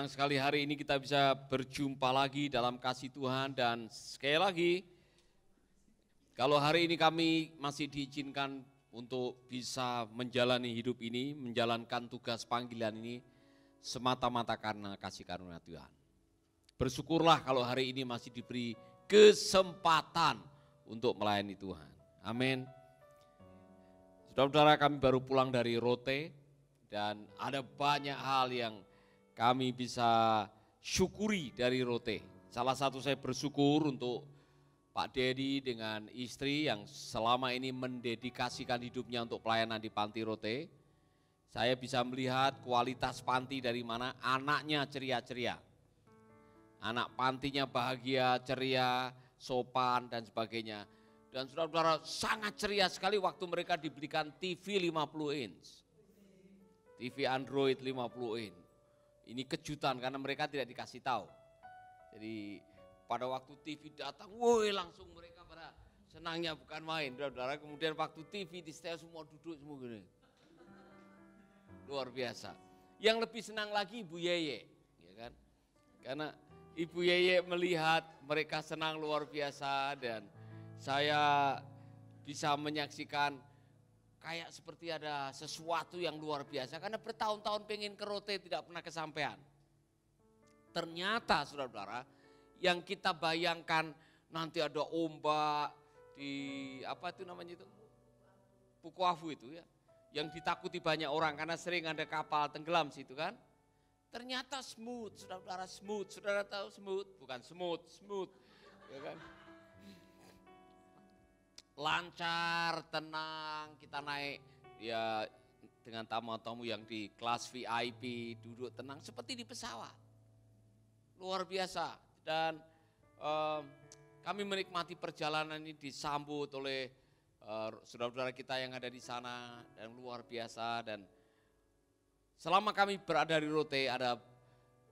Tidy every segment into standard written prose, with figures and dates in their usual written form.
Senang sekali hari ini kita bisa berjumpa lagi dalam kasih Tuhan dan sekali lagi kalau hari ini kami masih diizinkan untuk bisa menjalani hidup ini, menjalankan tugas panggilan ini semata-mata karena kasih karunia Tuhan. Bersyukurlah kalau hari ini masih diberi kesempatan untuk melayani Tuhan. Amin. Saudara-saudara, kami baru pulang dari Rote dan ada banyak hal yang kami bisa syukuri dari Rote. Salah satu saya bersyukur untuk Pak Dedi dengan istri yang selama ini mendedikasikan hidupnya untuk pelayanan di Panti Rote. Saya bisa melihat kualitas panti dari mana anaknya ceria-ceria. Anak pantinya bahagia, ceria, sopan dan sebagainya. Dan saudara-saudara sangat ceria sekali waktu mereka dibelikan TV 50 inch. TV Android 50 inch. Ini kejutan karena mereka tidak dikasih tahu. Jadi pada waktu TV datang, woi langsung mereka pada senangnya bukan main. Saudara, kemudian waktu TV di setel semua duduk semua gini. Luar biasa. Yang lebih senang lagi Ibu Yeye, ya kan? Karena Ibu Yeye melihat mereka senang luar biasa dan saya bisa menyaksikan kayak seperti ada sesuatu yang luar biasa karena bertahun-tahun pengen ke Rote tidak pernah kesampaian. Ternyata saudara-saudara yang kita bayangkan nanti ada ombak di apa itu namanya itu? Pukuafu itu ya. Yang ditakuti banyak orang karena sering ada kapal tenggelam situ kan. Ternyata smooth, saudara-saudara smooth. Saudara tahu smooth? Bukan smooth, smooth. Ya kan? Lancar, tenang, kita naik ya dengan tamu-tamu yang di kelas VIP, duduk tenang seperti di pesawat. Luar biasa dan kami menikmati perjalanan ini disambut oleh saudara-saudara kita yang ada di sana dan luar biasa dan selama kami berada di Rote ada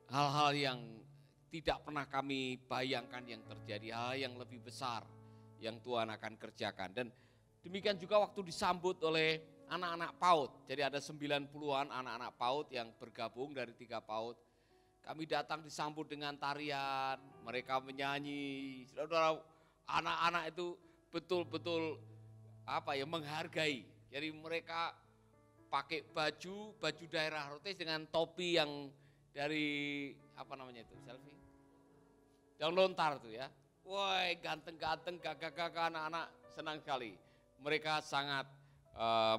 hal-hal yang tidak pernah kami bayangkan yang terjadi, hal yang lebih besar yang Tuhan akan kerjakan. Dan demikian juga waktu disambut oleh anak-anak PAUD. Jadi ada 90-an anak-anak PAUD yang bergabung dari 3 PAUD. Kami datang disambut dengan tarian, mereka menyanyi. Saudara, anak-anak itu betul-betul menghargai. Jadi mereka pakai baju daerah Rote dengan topi yang dari selfie. Yang lontar tuh ya. Woi, ganteng-ganteng, gagah-gagah anak-anak senang sekali. Mereka sangat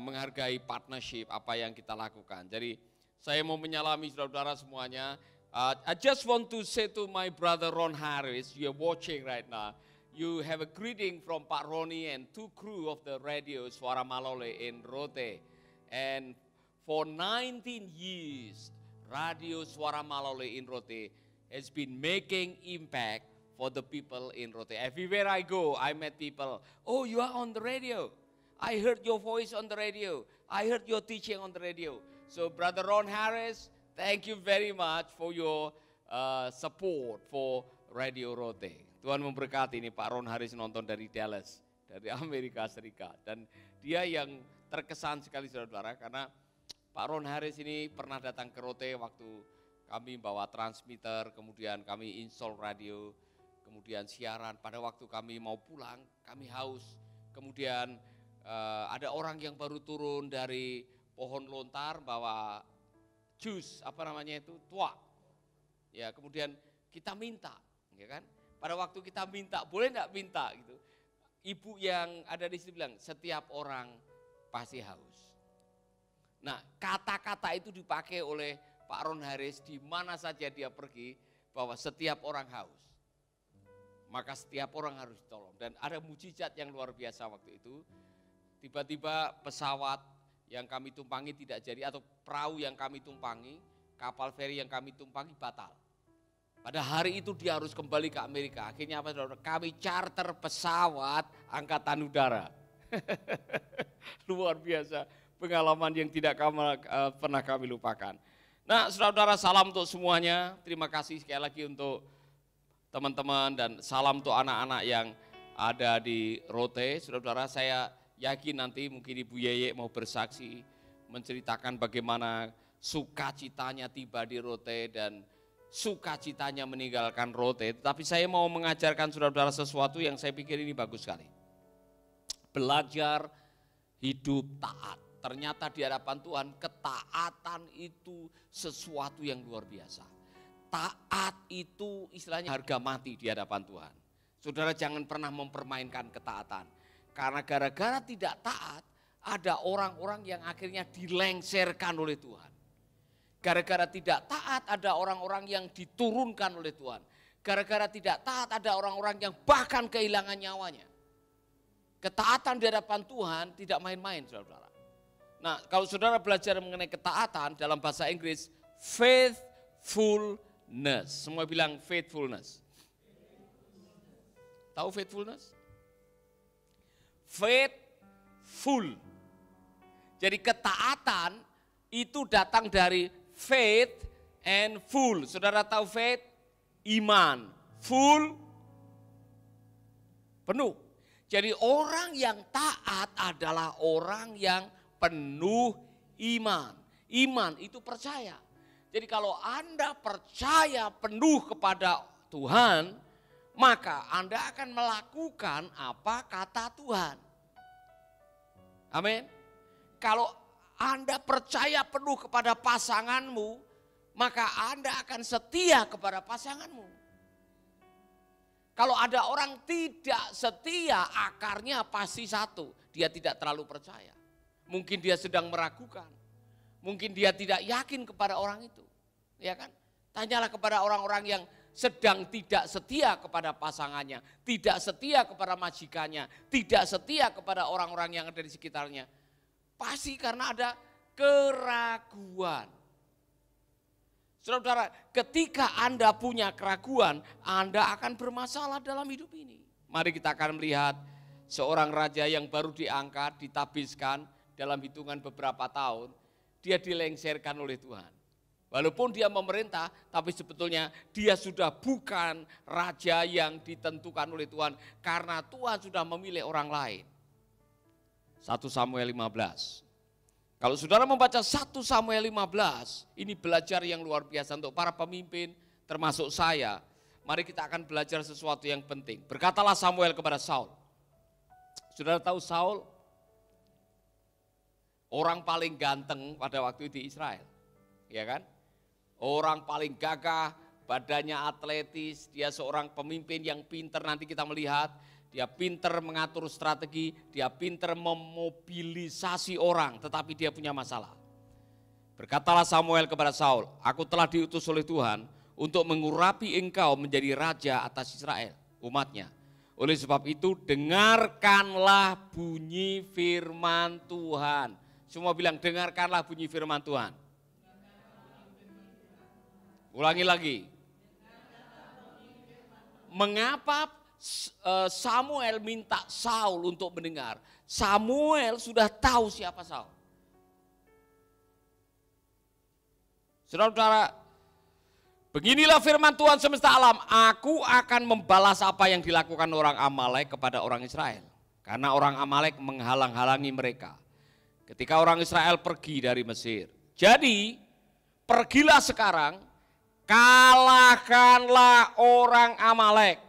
menghargai partnership apa yang kita lakukan. Jadi saya mau menyalami saudara-saudara semuanya. I just want to say to my brother Ron Harris, you're watching right now. You have a greeting from Pak Roni and 2 crew of the radio Suara Malole in Rote. And for 19 years, Radio Suara Malole in Rote has been making impact for the people in Rote. Everywhere I go, I met people, oh you are on the radio. I heard your voice on the radio. I heard your teaching on the radio. So Brother Ron Harris, thank you very much for your support for Radio Rote. Tuhan memberkati. Ini Pak Ron Harris nonton dari Dallas, dari Amerika Serikat. Dan dia yang terkesan sekali saudara-saudara karena Pak Ron Harris ini pernah datang ke Rote waktu kami bawa transmitter, kemudian kami install radio, kemudian siaran. Pada waktu kami mau pulang, kami haus. Kemudian ada orang yang baru turun dari pohon lontar bawa jus, tua. Ya, kemudian kita minta, ya kan? Pada waktu kita minta, boleh enggak minta gitu. Ibu yang ada di situ bilang, setiap orang pasti haus. Nah, kata-kata itu dipakai oleh Pak Ron Harris di mana saja dia pergi bahwa setiap orang haus. Maka setiap orang harus ditolong. Dan ada mujizat yang luar biasa waktu itu. Tiba-tiba pesawat yang kami tumpangi tidak jadi atau perahu yang kami tumpangi, kapal feri yang kami tumpangi batal. Pada hari itu dia harus kembali ke Amerika. Akhirnya saudara? Kami charter pesawat angkatan udara. Luar biasa pengalaman yang tidak pernah kami lupakan. Nah saudara-saudara, salam untuk semuanya. Terima kasih sekali lagi untuk teman-teman dan salam untuk anak-anak yang ada di Rote. Saudara-saudara, saya yakin nanti mungkin Ibu Yeye mau bersaksi menceritakan bagaimana sukacitanya tiba di Rote dan sukacitanya meninggalkan roti, tapi saya mau mengajarkan saudara-saudara sesuatu yang saya pikir ini bagus sekali. Belajar hidup taat. Ternyata di hadapan Tuhan ketaatan itu sesuatu yang luar biasa. Taat itu istilahnya harga mati di hadapan Tuhan. Saudara jangan pernah mempermainkan ketaatan. Karena gara-gara tidak taat, ada orang-orang yang akhirnya dilengserkan oleh Tuhan. Gara-gara tidak taat, ada orang-orang yang diturunkan oleh Tuhan. Gara-gara tidak taat, ada orang-orang yang bahkan kehilangan nyawanya. Ketaatan di hadapan Tuhan tidak main-main, saudara-saudara. Nah, kalau saudara belajar mengenai ketaatan dalam bahasa Inggris, faithfulness. Semua bilang faithfulness. Tahu faithfulness? Faithful. Jadi ketaatan itu datang dari faith and full. Saudara tahu faith? Iman. Full? Penuh. Jadi orang yang taat adalah orang yang penuh iman. Iman itu percaya. Jadi kalau Anda percaya penuh kepada Tuhan, maka Anda akan melakukan apa kata Tuhan. Amin. Kalau Anda percaya penuh kepada pasanganmu, maka Anda akan setia kepada pasanganmu. Kalau ada orang tidak setia, akarnya pasti satu, dia tidak terlalu percaya. Mungkin dia sedang meragukan, mungkin dia tidak yakin kepada orang itu, ya kan? Tanyalah kepada orang-orang yang sedang tidak setia kepada pasangannya, tidak setia kepada majikannya, tidak setia kepada orang-orang yang ada di sekitarnya. Pasti karena ada keraguan. Saudara-saudara, ketika Anda punya keraguan, Anda akan bermasalah dalam hidup ini. Mari kita akan melihat seorang raja yang baru diangkat, ditabiskan, dalam hitungan beberapa tahun, dia dilengserkan oleh Tuhan. Walaupun dia memerintah, tapi sebetulnya dia sudah bukan raja yang ditentukan oleh Tuhan, karena Tuhan sudah memilih orang lain. 1 Samuel 15. Kalau saudara membaca 1 Samuel 15, ini belajar yang luar biasa untuk para pemimpin, termasuk saya. Mari kita akan belajar sesuatu yang penting. Berkatalah Samuel kepada Saul. Saudara tahu Saul? Orang paling ganteng pada waktu itu di Israel, ya kan? Orang paling gagah, badannya atletis, dia seorang pemimpin yang pinter, nanti kita melihat. Dia pinter mengatur strategi, dia pinter memobilisasi orang, tetapi dia punya masalah. Berkatalah Samuel kepada Saul, aku telah diutus oleh Tuhan untuk mengurapi engkau menjadi raja atas Israel, umatnya. Oleh sebab itu dengarkanlah bunyi firman Tuhan. Semua bilang dengarkanlah bunyi firman Tuhan. Ulangi lagi. Mengapa Samuel minta Saul untuk mendengar? Samuel sudah tahu siapa Saul. Saudara-saudara, beginilah firman Tuhan semesta alam, aku akan membalas apa yang dilakukan orang Amalek kepada orang Israel. Karena orang Amalek menghalang-halangi mereka ketika orang Israel pergi dari Mesir. Jadi pergilah sekarang, kalahkanlah orang Amalek,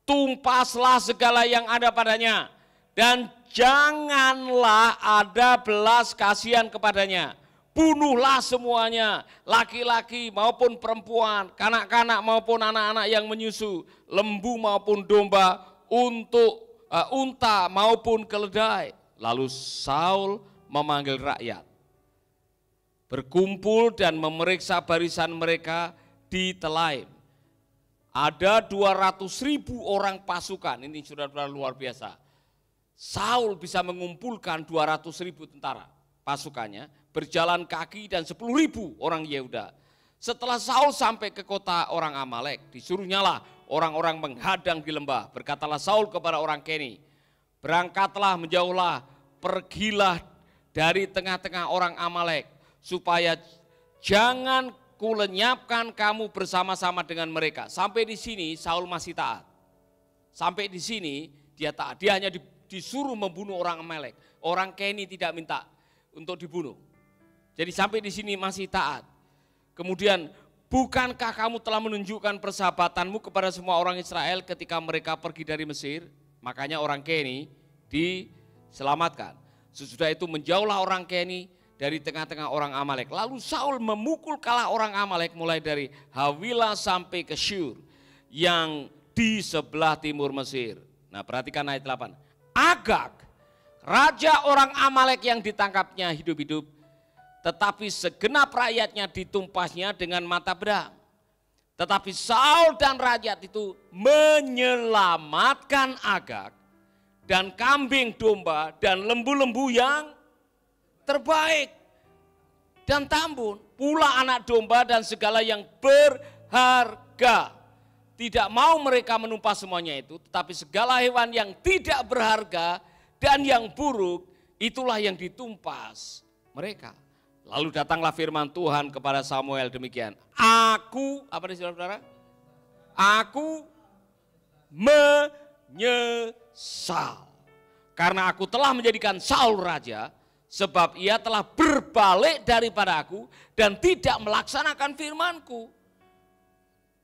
tumpaslah segala yang ada padanya, dan janganlah ada belas kasihan kepadanya. Bunuhlah semuanya, laki-laki maupun perempuan, kanak-kanak maupun anak-anak yang menyusu, lembu maupun domba, untuk unta maupun keledai. Lalu Saul memanggil rakyat, berkumpul dan memeriksa barisan mereka di Telaim. Ada 200.000 orang pasukan, ini saudara-saudara luar biasa. Saul bisa mengumpulkan 200.000 tentara pasukannya, berjalan kaki dan 10.000 orang Yehuda. Setelah Saul sampai ke kota orang Amalek, disuruhnyalah orang-orang menghadang di lembah. Berkatalah Saul kepada orang Keni, berangkatlah menjauhlah, pergilah dari tengah-tengah orang Amalek, supaya jangan kulenyapkan kamu bersama-sama dengan mereka. Sampai di sini Saul masih taat. Sampai di sini dia taat. Dia hanya disuruh membunuh orang Amalek. Orang Keni tidak minta untuk dibunuh. Jadi sampai di sini masih taat. Kemudian bukankah kamu telah menunjukkan persahabatanmu kepada semua orang Israel ketika mereka pergi dari Mesir? Makanya orang Keni diselamatkan. Sesudah itu menjauhlah orang Keni dari tengah-tengah orang Amalek. Lalu Saul memukul kalah orang Amalek mulai dari Hawilah sampai ke Syur yang di sebelah timur Mesir. Nah, perhatikan ayat 8. Agag, raja orang Amalek yang ditangkapnya hidup-hidup, tetapi segenap rakyatnya ditumpasnya dengan mata pedang. Tetapi Saul dan rakyat itu menyelamatkan Agag dan kambing domba dan lembu-lembu yang terbaik dan tambun, pula anak domba dan segala yang berharga. Tidak mau mereka menumpas semuanya itu, tetapi segala hewan yang tidak berharga dan yang buruk, itulah yang ditumpas mereka. Lalu datanglah firman Tuhan kepada Samuel demikian. Aku, apa nih saudara-saudara? Aku menyesal. Karena aku telah menjadikan Saul raja, sebab ia telah berbalik daripada aku dan tidak melaksanakan firmanku.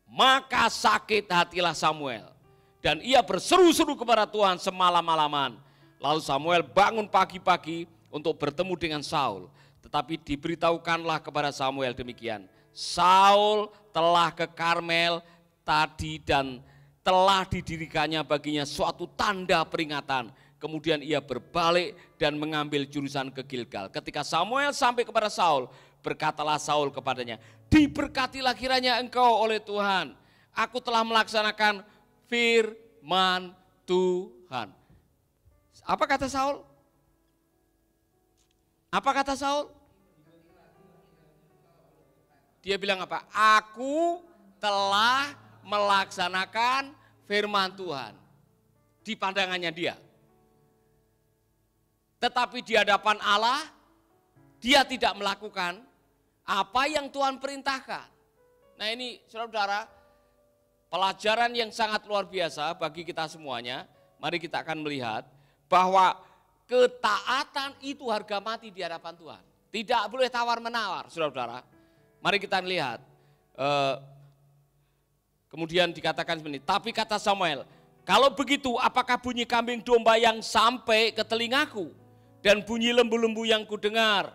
Maka sakit hatilah Samuel dan ia berseru-seru kepada Tuhan semalam-malaman. Lalu Samuel bangun pagi-pagi untuk bertemu dengan Saul. Tetapi diberitahukanlah kepada Samuel demikian. Saul telah ke Karmel tadi dan telah didirikannya baginya suatu tanda peringatan. Kemudian ia berbalik dan mengambil jurusan ke Gilgal. Ketika Samuel sampai kepada Saul, berkatalah Saul kepadanya, diberkatilah kiranya engkau oleh Tuhan. Aku telah melaksanakan firman Tuhan. Apa kata Saul? Apa kata Saul? Dia bilang apa? Aku telah melaksanakan firman Tuhan. Di pandangannya dia. Tetapi di hadapan Allah, dia tidak melakukan apa yang Tuhan perintahkan. Nah ini saudara-saudara, pelajaran yang sangat luar biasa bagi kita semuanya. Mari kita akan melihat bahwa ketaatan itu harga mati di hadapan Tuhan. Tidak boleh tawar-menawar, saudara-saudara. Mari kita lihat. Kemudian dikatakan seperti ini, tapi kata Samuel, kalau begitu apakah bunyi kambing domba yang sampai ke telingaku dan bunyi lembu-lembu yang kudengar?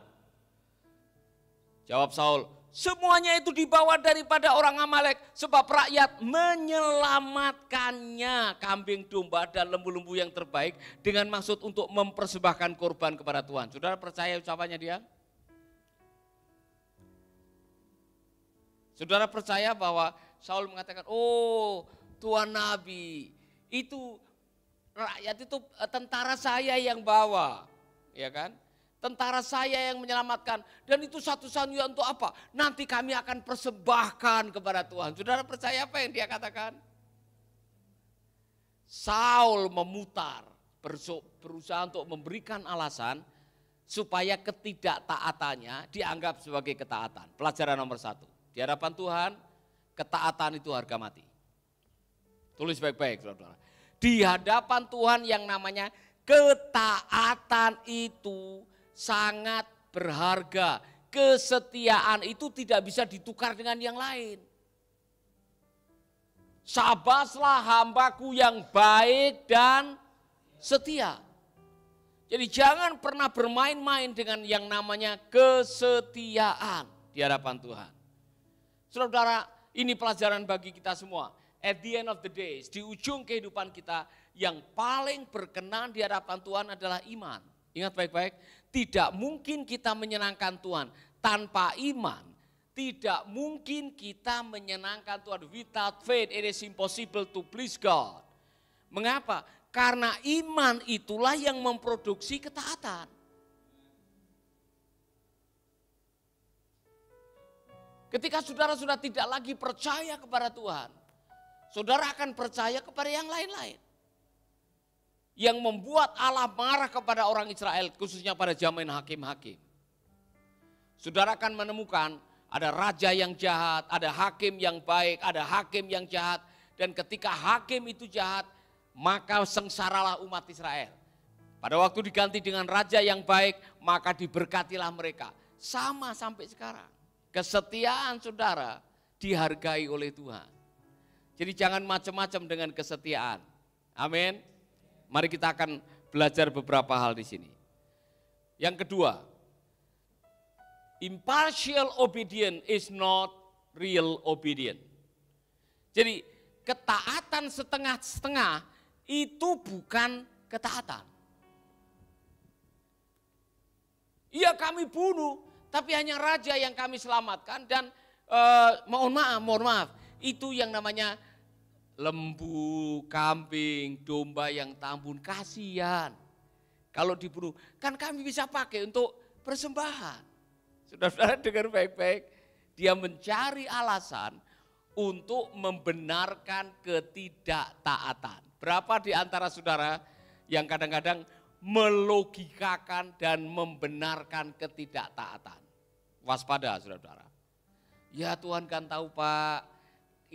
Jawab Saul, semuanya itu dibawa daripada orang Amalek, sebab rakyat menyelamatkannya kambing domba dan lembu-lembu yang terbaik dengan maksud untuk mempersembahkan korban kepada Tuhan. Saudara percaya ucapannya dia? Saudara percaya bahwa Saul mengatakan, oh Tuhan Nabi, itu rakyat itu tentara saya yang bawa, ya kan? Tentara saya yang menyelamatkan, dan itu satu-satunya untuk apa? Nanti kami akan persembahkan kepada Tuhan. Saudara percaya apa yang dia katakan? Saul memutar, berusaha untuk memberikan alasan supaya ketidaktaatannya dianggap sebagai ketaatan. Pelajaran nomor 1, di hadapan Tuhan, ketaatan itu harga mati. Tulis baik-baik, saudara. Di hadapan Tuhan yang namanya ketaatan itu sangat berharga. Kesetiaan itu tidak bisa ditukar dengan yang lain. Sabaslah hambaku yang baik dan setia. Jadi jangan pernah bermain-main dengan yang namanya kesetiaan di hadapan Tuhan. Saudara, ini pelajaran bagi kita semua. At the end of the days, di ujung kehidupan kita, yang paling berkenan di hadapan Tuhan adalah iman. Ingat baik-baik, tidak mungkin kita menyenangkan Tuhan tanpa iman. Tidak mungkin kita menyenangkan Tuhan. Without faith, it is impossible to please God. Mengapa? Karena iman itulah yang memproduksi ketaatan. Ketika saudara sudah tidak lagi percaya kepada Tuhan, saudara akan percaya kepada yang lain-lain. Yang membuat Allah marah kepada orang Israel, khususnya pada zaman hakim-hakim. Saudara akan menemukan ada raja yang jahat, ada hakim yang baik, ada hakim yang jahat. Dan ketika hakim itu jahat, maka sengsaralah umat Israel. Pada waktu diganti dengan raja yang baik, maka diberkatilah mereka. Sama sampai sekarang. Kesetiaan saudara dihargai oleh Tuhan. Jadi jangan macam-macam dengan kesetiaan. Amin. Mari kita akan belajar beberapa hal di sini. Yang kedua, impartial obedience is not real obedience. Jadi ketaatan setengah-setengah itu bukan ketaatan. Iya kami bunuh, tapi hanya raja yang kami selamatkan dan mohon maaf, itu yang namanya lembu, kambing, domba yang tambun, kasihan. Kalau dibunuh, kan kami bisa pakai untuk persembahan. Saudara-saudara dengar baik-baik, dia mencari alasan untuk membenarkan ketidaktaatan. Berapa di antara saudara yang kadang-kadang melogikakan dan membenarkan ketidaktaatan? Waspada saudara-saudara. Ya Tuhan kan tahu Pak,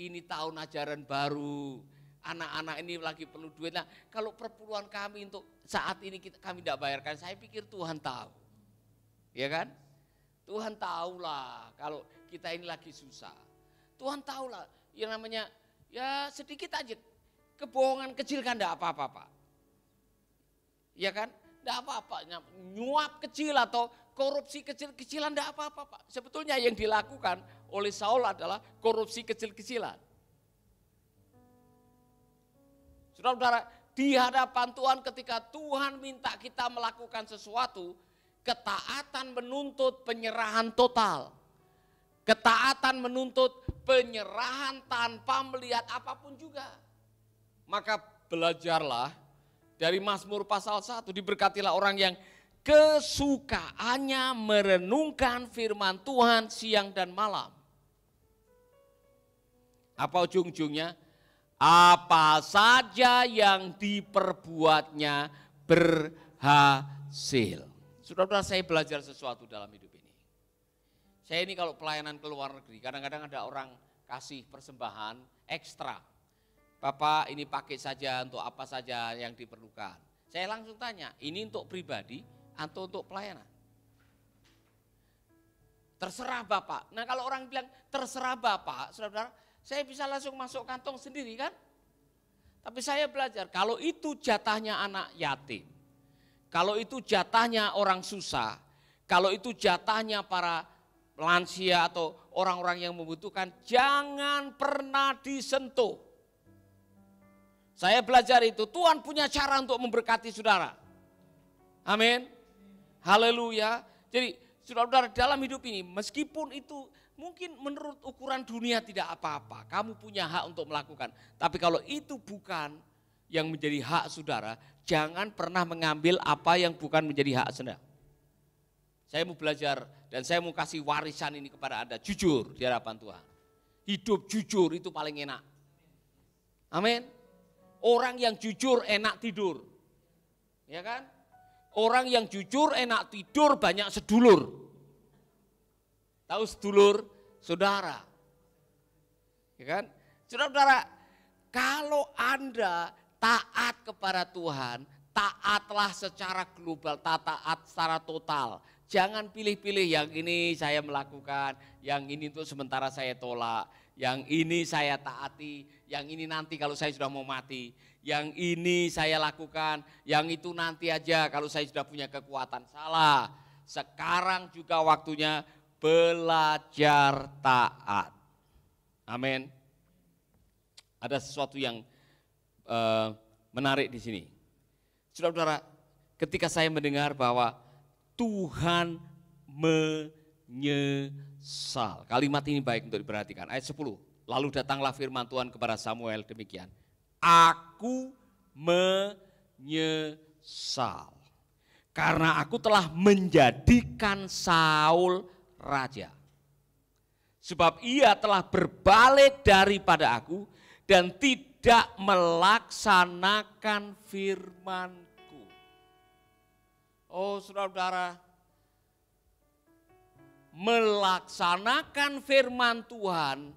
ini tahun ajaran baru, anak-anak ini lagi perlu duit. Nah kalau perpuluhan kami untuk saat ini kami tidak bayarkan, saya pikir Tuhan tahu. Ya kan? Tuhan tahulah kalau kita ini lagi susah. Tuhan tahulah yang namanya ya sedikit aja. Kebohongan kecil kan tidak apa-apa Pak. Ya kan? Tidak apa-apa. Nyuap kecil atau korupsi kecil-kecilan tidak apa-apa Pak. Sebetulnya yang dilakukan oleh Saul adalah korupsi kecil-kecilan. Saudara-saudara, di hadapan Tuhan ketika Tuhan minta kita melakukan sesuatu, ketaatan menuntut penyerahan total. Ketaatan menuntut penyerahan tanpa melihat apapun juga. Maka belajarlah dari Mazmur pasal 1, diberkatilah orang yang kesukaannya merenungkan firman Tuhan siang dan malam. Apa ujung-ujungnya? Apa saja yang diperbuatnya berhasil. Saudara-saudara, saya belajar sesuatu dalam hidup ini. Saya ini kalau pelayanan ke luar negeri, kadang-kadang ada orang kasih persembahan ekstra. Bapak ini pakai saja untuk apa saja yang diperlukan. Saya langsung tanya, ini untuk pribadi atau untuk pelayanan? Terserah Bapak. Nah kalau orang bilang terserah Bapak, saudara-saudara, saya bisa langsung masuk kantong sendiri kan? Tapi saya belajar, kalau itu jatahnya anak yatim, kalau itu jatahnya orang susah, kalau itu jatahnya para lansia atau orang-orang yang membutuhkan, jangan pernah disentuh. Saya belajar itu, Tuhan punya cara untuk memberkati saudara. Amin. Haleluya. Jadi saudara-saudara dalam hidup ini, meskipun itu mungkin menurut ukuran dunia tidak apa-apa, kamu punya hak untuk melakukan. Tapi kalau itu bukan yang menjadi hak saudara, jangan pernah mengambil apa yang bukan menjadi hak saudara. Saya mau belajar dan saya mau kasih warisan ini kepada Anda, jujur di hadapan Tuhan. Hidup jujur itu paling enak. Amin. Orang yang jujur enak tidur. Ya kan? Orang yang jujur enak tidur banyak sedulur. Tahu sedulur? Saudara. Ya kan? Saudara-saudara, kalau Anda taat kepada Tuhan, taatlah secara global, taat secara total. Jangan pilih-pilih yang ini saya melakukan, yang ini untuk sementara saya tolak, yang ini saya taati, yang ini nanti kalau saya sudah mau mati, yang ini saya lakukan, yang itu nanti aja kalau saya sudah punya kekuatan. Salah, sekarang juga waktunya belajar taat. Amin. Ada sesuatu yang menarik di sini. Saudara-saudara, ketika saya mendengar bahwa Tuhan menyesal. Kalimat ini baik untuk diperhatikan. Ayat 10. Lalu datanglah firman Tuhan kepada Samuel demikian. Aku menyesal. Karena aku telah menjadikan Saul raja. Sebab ia telah berbalik daripada aku dan tidak melaksanakan firman. Oh saudara-saudara, melaksanakan firman Tuhan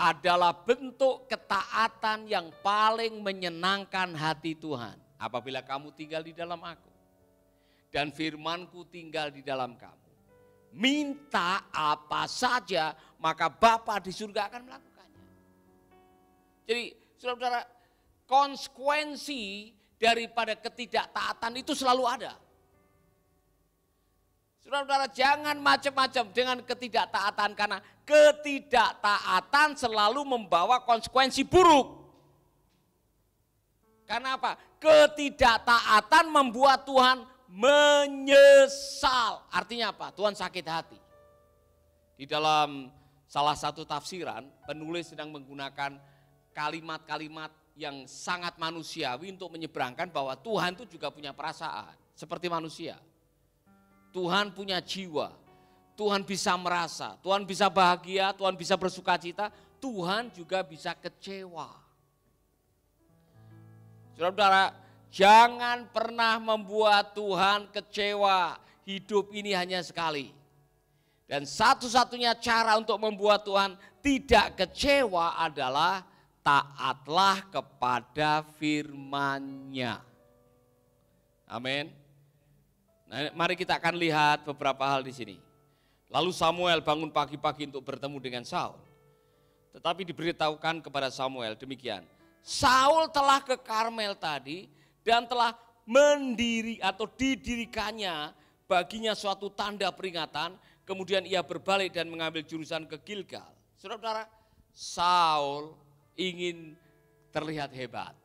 adalah bentuk ketaatan yang paling menyenangkan hati Tuhan. Apabila kamu tinggal di dalam aku dan firmanku tinggal di dalam kamu, minta apa saja, maka Bapa di surga akan melakukannya. Jadi saudara-saudara, konsekuensi daripada ketidaktaatan itu selalu ada. Saudara-saudara, jangan macam-macam dengan ketidaktaatan, karena ketidaktaatan selalu membawa konsekuensi buruk. Karena apa? Ketidaktaatan membuat Tuhan menyesal. Artinya apa? Tuhan sakit hati. Di dalam salah satu tafsiran, penulis sedang menggunakan kalimat-kalimat yang sangat manusiawi untuk menyeberangkan bahwa Tuhan itu juga punya perasaan seperti manusia. Tuhan punya jiwa, Tuhan bisa merasa, Tuhan bisa bahagia, Tuhan bisa bersuka cita, Tuhan juga bisa kecewa. Saudara-saudara, jangan pernah membuat Tuhan kecewa. Hidup ini hanya sekali. Dan satu-satunya cara untuk membuat Tuhan tidak kecewa adalah taatlah kepada firman-Nya. Amin. Nah, mari kita akan lihat beberapa hal di sini. Lalu Samuel bangun pagi-pagi untuk bertemu dengan Saul. Tetapi diberitahukan kepada Samuel demikian. Saul telah ke Karmel tadi dan telah didirikannya baginya suatu tanda peringatan. Kemudian ia berbalik dan mengambil jurusan ke Gilgal. Saudara-saudara, Saul ingin terlihat hebat.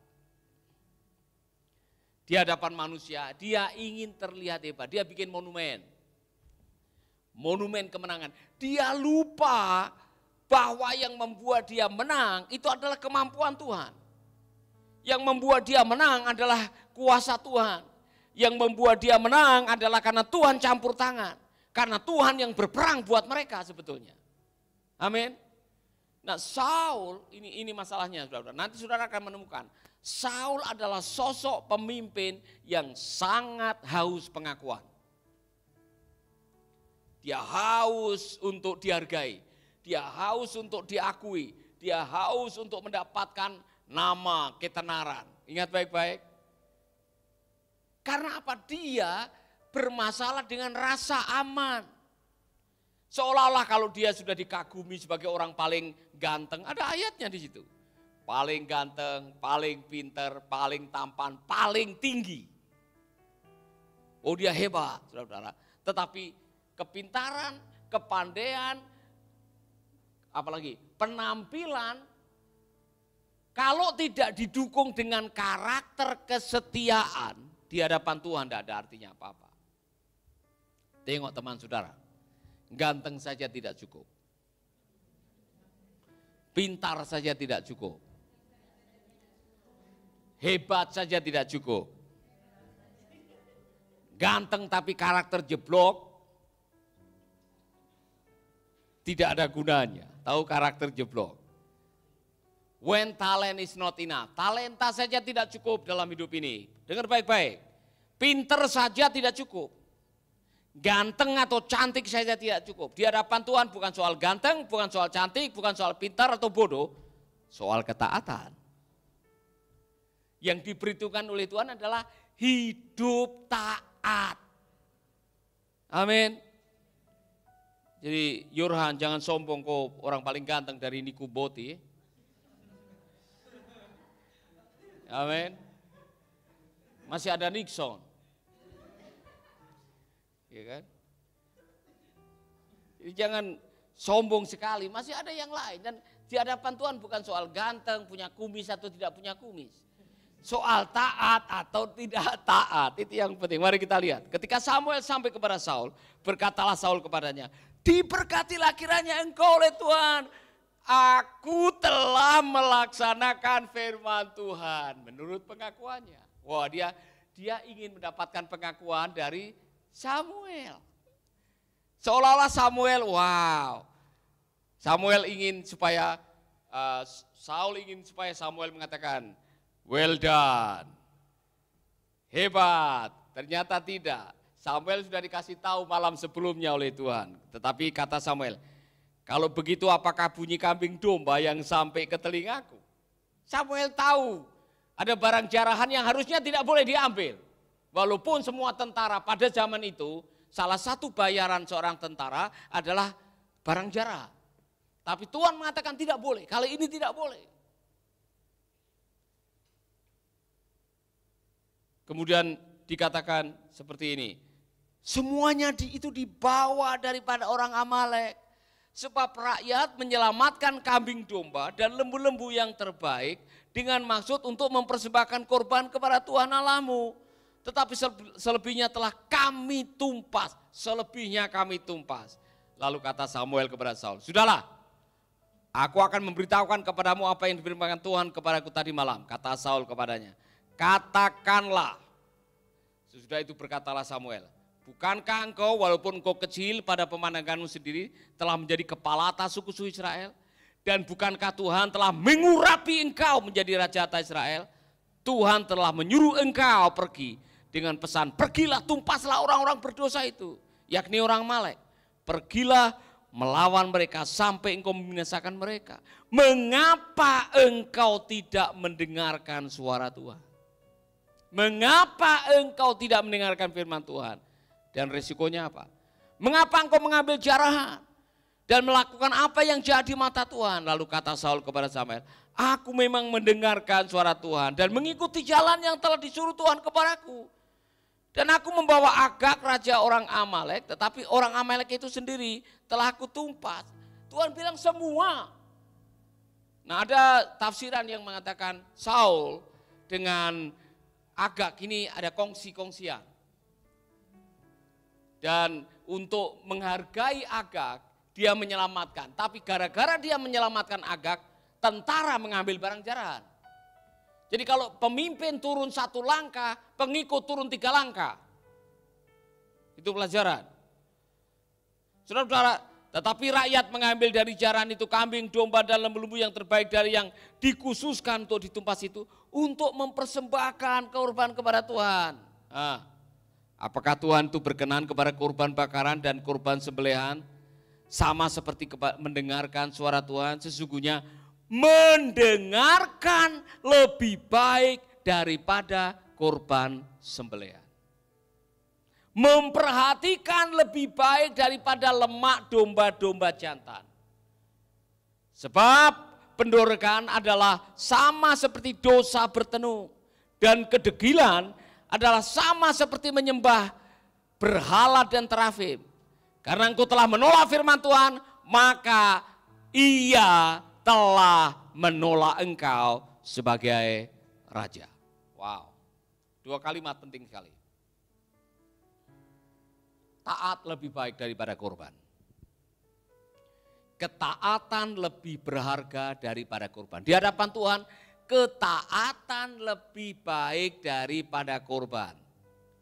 Di hadapan manusia, dia ingin terlihat hebat. Dia bikin monumen. Monumen kemenangan. Dia lupa bahwa yang membuat dia menang itu adalah kemampuan Tuhan. Yang membuat dia menang adalah kuasa Tuhan. Yang membuat dia menang adalah karena Tuhan campur tangan. Karena Tuhan yang berperang buat mereka sebetulnya. Amin. Nah, Saul, ini masalahnya saudara. Nanti saudara akan menemukan. Saul adalah sosok pemimpin yang sangat haus pengakuan. Dia haus untuk dihargai, dia haus untuk diakui, dia haus untuk mendapatkan nama, ketenaran. Ingat baik-baik. Karena apa? Dia bermasalah dengan rasa aman. Seolah-olah kalau dia sudah dikagumi sebagai orang paling ganteng, ada ayatnya di situ. Paling ganteng, paling pinter, paling tampan, paling tinggi. Oh, dia hebat, saudara-saudara. Tetapi kepintaran, kepandaian, apalagi penampilan, kalau tidak didukung dengan karakter kesetiaan, di hadapan Tuhan tidak ada artinya apa-apa. Tengok teman saudara, ganteng saja tidak cukup. Pintar saja tidak cukup. Hebat saja tidak cukup. Ganteng tapi karakter jeblok, tidak ada gunanya. Tahu karakter jeblok. When talent is not enough. Talenta saja tidak cukup dalam hidup ini. Dengar baik-baik. Pinter saja tidak cukup. Ganteng atau cantik saja tidak cukup. Di hadapan Tuhan bukan soal ganteng, bukan soal cantik, bukan soal pintar atau bodoh. Soal ketaatan. Yang diberitakan oleh Tuhan adalah hidup taat. Amin. Jadi Yurhan jangan sombong kok orang paling ganteng dari Niku Boti. Amin. Masih ada Nixon. Ya kan? Jadi jangan sombong sekali, masih ada yang lain. Dan di hadapan Tuhan bukan soal ganteng, punya kumis atau tidak punya kumis. Soal taat atau tidak taat, itu yang penting. Mari kita lihat. Ketika Samuel sampai kepada Saul, berkatalah Saul kepadanya, diberkatilah kiranya engkau oleh Tuhan. Aku telah melaksanakan firman Tuhan. Menurut pengakuannya. Wah, dia ingin mendapatkan pengakuan dari Samuel. Seolah-olah Samuel, wow. Saul ingin supaya Samuel mengatakan, well done, hebat. Ternyata tidak. Samuel sudah dikasih tahu malam sebelumnya oleh Tuhan. Tetapi kata Samuel, kalau begitu apakah bunyi kambing domba yang sampai ke telingaku? Samuel tahu ada barang jarahan yang harusnya tidak boleh diambil. Walaupun semua tentara pada zaman itu salah satu bayaran seorang tentara adalah barang jarahan. Tapi Tuhan mengatakan tidak boleh, kali ini tidak boleh. Kemudian dikatakan seperti ini, semuanya itu dibawa daripada orang Amalek. Sebab rakyat menyelamatkan kambing domba dan lembu-lembu yang terbaik dengan maksud untuk mempersembahkan korban kepada Tuhan Allahmu. Tetapi selebihnya telah kami tumpas, selebihnya kami tumpas. Lalu kata Samuel kepada Saul, sudahlah, aku akan memberitahukan kepadamu apa yang diberikan Tuhan kepadaku tadi malam. Kata Saul kepadanya, katakanlah. Sesudah itu berkatalah Samuel, bukankah engkau walaupun engkau kecil pada pemandanganmu sendiri telah menjadi kepala atas suku-suku Israel? Dan bukankah Tuhan telah mengurapi engkau menjadi raja atas Israel? Tuhan telah menyuruh engkau pergi dengan pesan, pergilah tumpaslah orang-orang berdosa itu, yakni orang Amalek. Pergilah melawan mereka sampai engkau membinasakan mereka. Mengapa engkau tidak mendengarkan suara Tuhan? Mengapa engkau tidak mendengarkan firman Tuhan? Dan resikonya apa? Mengapa engkau mengambil jarahan dan melakukan apa yang jahat di mata Tuhan? Lalu kata Saul kepada Samuel, aku memang mendengarkan suara Tuhan dan mengikuti jalan yang telah disuruh Tuhan kepadaku. Dan aku membawa Agag raja orang Amalek, tetapi orang Amalek itu sendiri telah aku tumpas. Tuhan bilang semua. Nah, ada tafsiran yang mengatakan Saul dengan Agag ini ada kongsi-kongsian. Dan untuk menghargai Agag, dia menyelamatkan. Tapi gara-gara dia menyelamatkan Agag, tentara mengambil barang jarahan. Jadi kalau pemimpin turun 1 langkah, pengikut turun 3 langkah. Itu pelajaran. Saudara-saudara, tetapi rakyat mengambil dari jarahan itu kambing, domba, dan lembu-lembu yang terbaik dari yang dikhususkan untuk ditumpas itu, untuk mempersembahkan korban kepada Tuhan. Nah, apakah Tuhan itu berkenan kepada korban bakaran dan korban sembelihan? Sama seperti mendengarkan suara Tuhan, sesungguhnya mendengarkan lebih baik daripada korban sembelihan. Memperhatikan lebih baik daripada lemak domba-domba jantan. Sebab pendorokan adalah sama seperti dosa bertenung. Dan kedegilan adalah sama seperti menyembah berhala dan terafim. Karena engkau telah menolak firman Tuhan, maka ia telah menolak engkau sebagai raja. Wow, 2 kalimat penting sekali. Taat lebih baik daripada korban. Ketaatan lebih berharga daripada korban. Di hadapan Tuhan, ketaatan lebih baik daripada korban.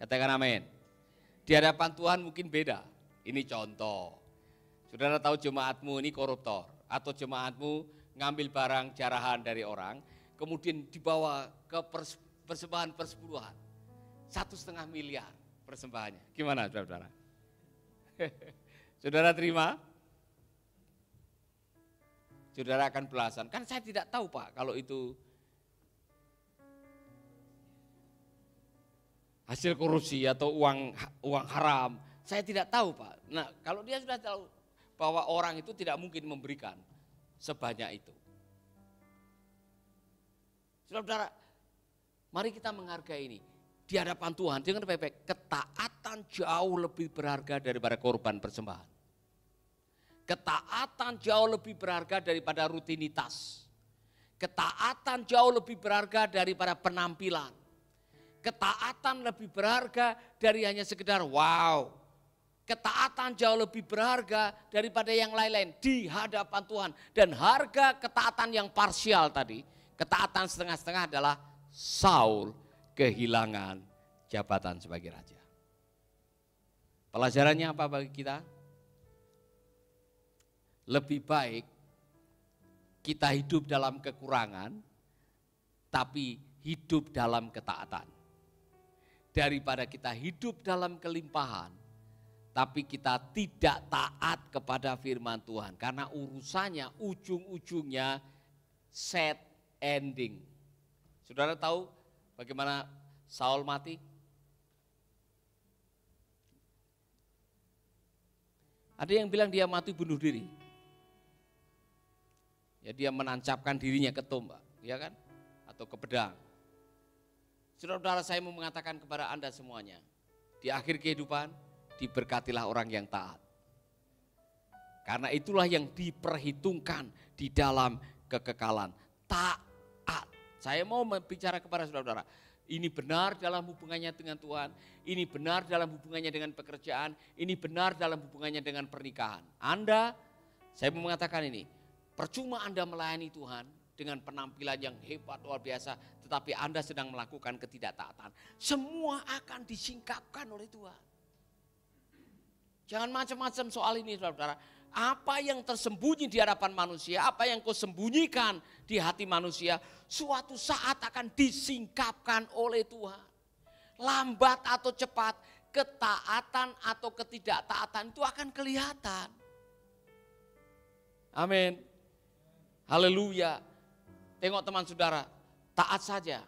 Katakan amin. Di hadapan Tuhan mungkin beda. Ini contoh. Saudara tahu jemaatmu ini koruptor. Atau jemaatmu ngambil barang jarahan dari orang. Kemudian dibawa ke persembahan persepuluhan. 1,5 miliar persembahannya. Gimana saudara-saudara? Saudara terima? Saudara akan belasan. Kan saya tidak tahu Pak kalau itu hasil korupsi atau uang haram. Saya tidak tahu Pak. Nah kalau dia sudah tahu bahwa orang itu tidak mungkin memberikan sebanyak itu. Saudara-saudara, mari kita menghargai ini. Di hadapan Tuhan, dengan baik-baik, ketaatan jauh lebih berharga daripada korban persembahan. Ketaatan jauh lebih berharga daripada rutinitas. Ketaatan jauh lebih berharga daripada penampilan. Ketaatan lebih berharga dari hanya sekedar wow. Ketaatan jauh lebih berharga daripada yang lain-lain di hadapan Tuhan. Dan harga ketaatan yang parsial tadi, ketaatan setengah-setengah adalah Saul kehilangan jabatan sebagai raja. Pelajarannya apa bagi kita? Lebih baik kita hidup dalam kekurangan, tapi hidup dalam ketaatan. Daripada kita hidup dalam kelimpahan, tapi kita tidak taat kepada firman Tuhan. Karena urusannya ujung-ujungnya sad ending. Saudara tahu bagaimana Saul mati? Ada yang bilang dia mati bunuh diri. Ya dia menancapkan dirinya ke tombak, ya kan? Atau ke pedang. Saudara-saudara, saya mau mengatakan kepada Anda semuanya, di akhir kehidupan diberkatilah orang yang taat. Karena itulah yang diperhitungkan di dalam kekekalan. Taat. Saya mau bicara kepada saudara-saudara, ini benar dalam hubungannya dengan Tuhan, ini benar dalam hubungannya dengan pekerjaan, ini benar dalam hubungannya dengan pernikahan. Anda, saya mau mengatakan ini, percuma Anda melayani Tuhan dengan penampilan yang hebat luar biasa, tetapi Anda sedang melakukan ketidaktaatan. Semua akan disingkapkan oleh Tuhan. Jangan macam-macam soal ini, saudara-saudara. Apa yang tersembunyi di hadapan manusia, apa yang kau sembunyikan di hati manusia, suatu saat akan disingkapkan oleh Tuhan. Lambat atau cepat, ketaatan atau ketidaktaatan itu akan kelihatan. Amin. Haleluya. Tengok teman saudara, taat saja.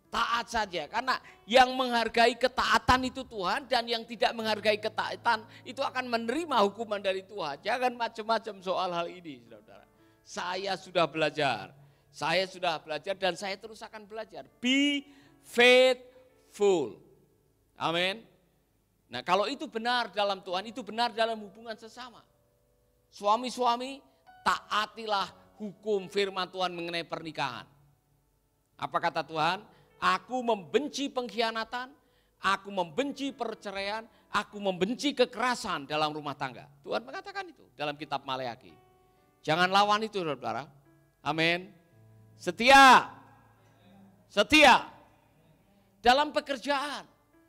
Taat saja, karena yang menghargai ketaatan itu Tuhan, dan yang tidak menghargai ketaatan itu akan menerima hukuman dari Tuhan. Jangan macam-macam soal hal ini, saudara. Saya sudah belajar dan saya terus akan belajar. Be faithful. Amin. Nah, kalau itu benar dalam Tuhan, itu benar dalam hubungan sesama. Suami-suami, taatilah hukum firman Tuhan mengenai pernikahan. Apa kata Tuhan? Aku membenci pengkhianatan, aku membenci perceraian, aku membenci kekerasan dalam rumah tangga. Tuhan mengatakan itu dalam kitab Maleakhi. Jangan lawan itu, saudara. Amin. Setia. Setia. Dalam pekerjaan,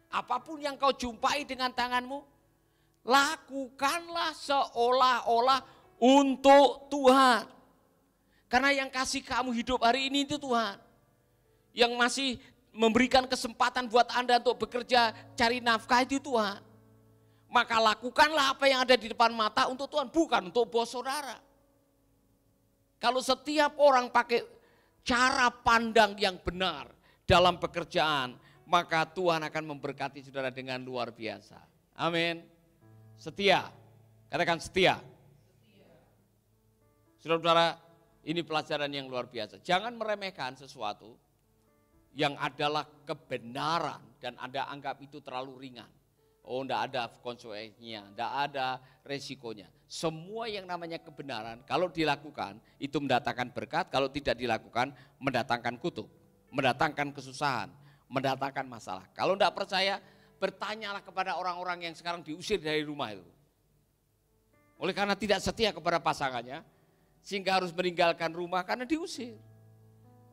apapun yang kau jumpai dengan tanganmu, lakukanlah seolah-olah untuk Tuhan. Karena yang kasih kamu hidup hari ini itu Tuhan. Yang masih memberikan kesempatan buat Anda untuk bekerja, cari nafkah itu Tuhan. Maka lakukanlah apa yang ada di depan mata untuk Tuhan, bukan untuk bos saudara. Kalau setiap orang pakai cara pandang yang benar dalam pekerjaan, maka Tuhan akan memberkati saudara dengan luar biasa. Amin. Setia, katakan setia. Saudara-saudara, ini pelajaran yang luar biasa. Jangan meremehkan sesuatu yang adalah kebenaran dan Anda anggap itu terlalu ringan. Oh, enggak ada konsekuensinya, enggak ada resikonya. Semua yang namanya kebenaran kalau dilakukan itu mendatangkan berkat, kalau tidak dilakukan mendatangkan kutuk, mendatangkan kesusahan, mendatangkan masalah. Kalau enggak percaya, bertanyalah kepada orang-orang yang sekarang diusir dari rumah itu. Oleh karena tidak setia kepada pasangannya, sehingga harus meninggalkan rumah karena diusir.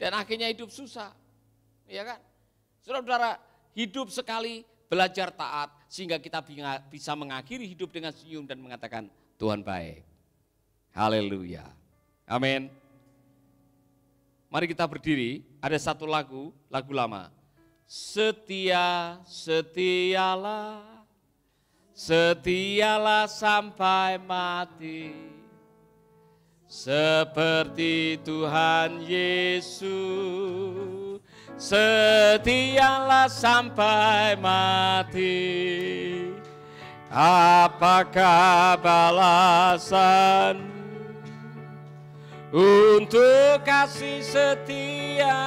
Dan akhirnya hidup susah. Ya kan? Saudara-saudara, hidup sekali, belajar taat sehingga kita bisa mengakhiri hidup dengan senyum dan mengatakan Tuhan baik. Haleluya. Amin. Mari kita berdiri, ada satu lagu lama. Setia, setialah, setialah sampai mati. Seperti Tuhan Yesus. Setialah sampai mati. Apakah balasan untuk kasih setia?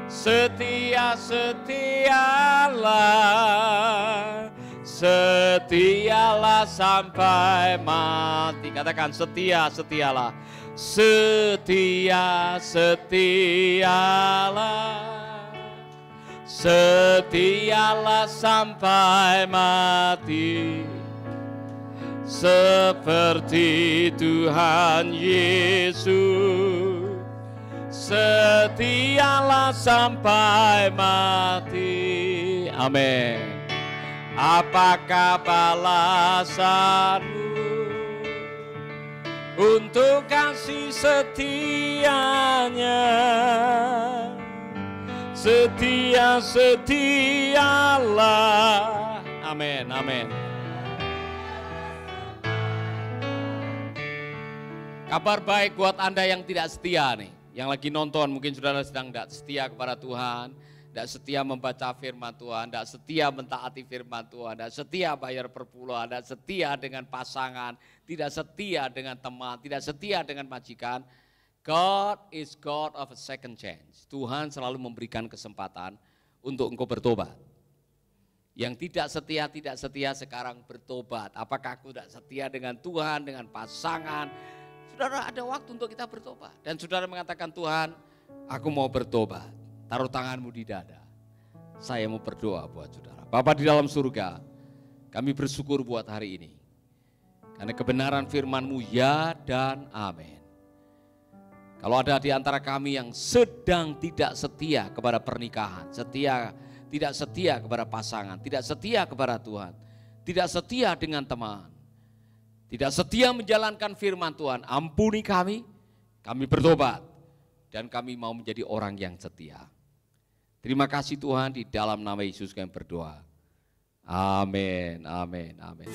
Setia, setialah, setialah sampai mati. Katakan setia, setialah. Setia, setialah, setialah sampai mati. Seperti Tuhan Yesus, setialah sampai mati. Amin. Apakah balasanmu untuk kasih setianya? Setia, setialah. Amin, amin. Kabar baik buat Anda yang tidak setia nih, yang lagi nonton, mungkin saudara sedang tidak setia kepada Tuhan, tidak setia membaca firman Tuhan, tidak setia mentaati firman Tuhan, tidak setia bayar perpuluhan, tidak setia dengan pasangan, tidak setia dengan teman, tidak setia dengan majikan. God is God of a second chance. Tuhan selalu memberikan kesempatan untuk engkau bertobat. Yang tidak setia sekarang bertobat. Apakah aku tidak setia dengan Tuhan, dengan pasangan? Saudara, ada waktu untuk kita bertobat. Dan saudara mengatakan, Tuhan, aku mau bertobat. Taruh tanganmu di dada. Saya mau berdoa buat saudara. Bapa di dalam surga, kami bersyukur buat hari ini. Karena kebenaran firman-Mu ya dan amin. Kalau ada di antara kami yang sedang tidak setia kepada pernikahan, tidak setia kepada pasangan, tidak setia kepada Tuhan, tidak setia dengan teman, tidak setia menjalankan firman Tuhan, ampuni kami bertobat, dan kami mau menjadi orang yang setia. Terima kasih Tuhan, di dalam nama Yesus kami berdoa. Amin, amin, amin.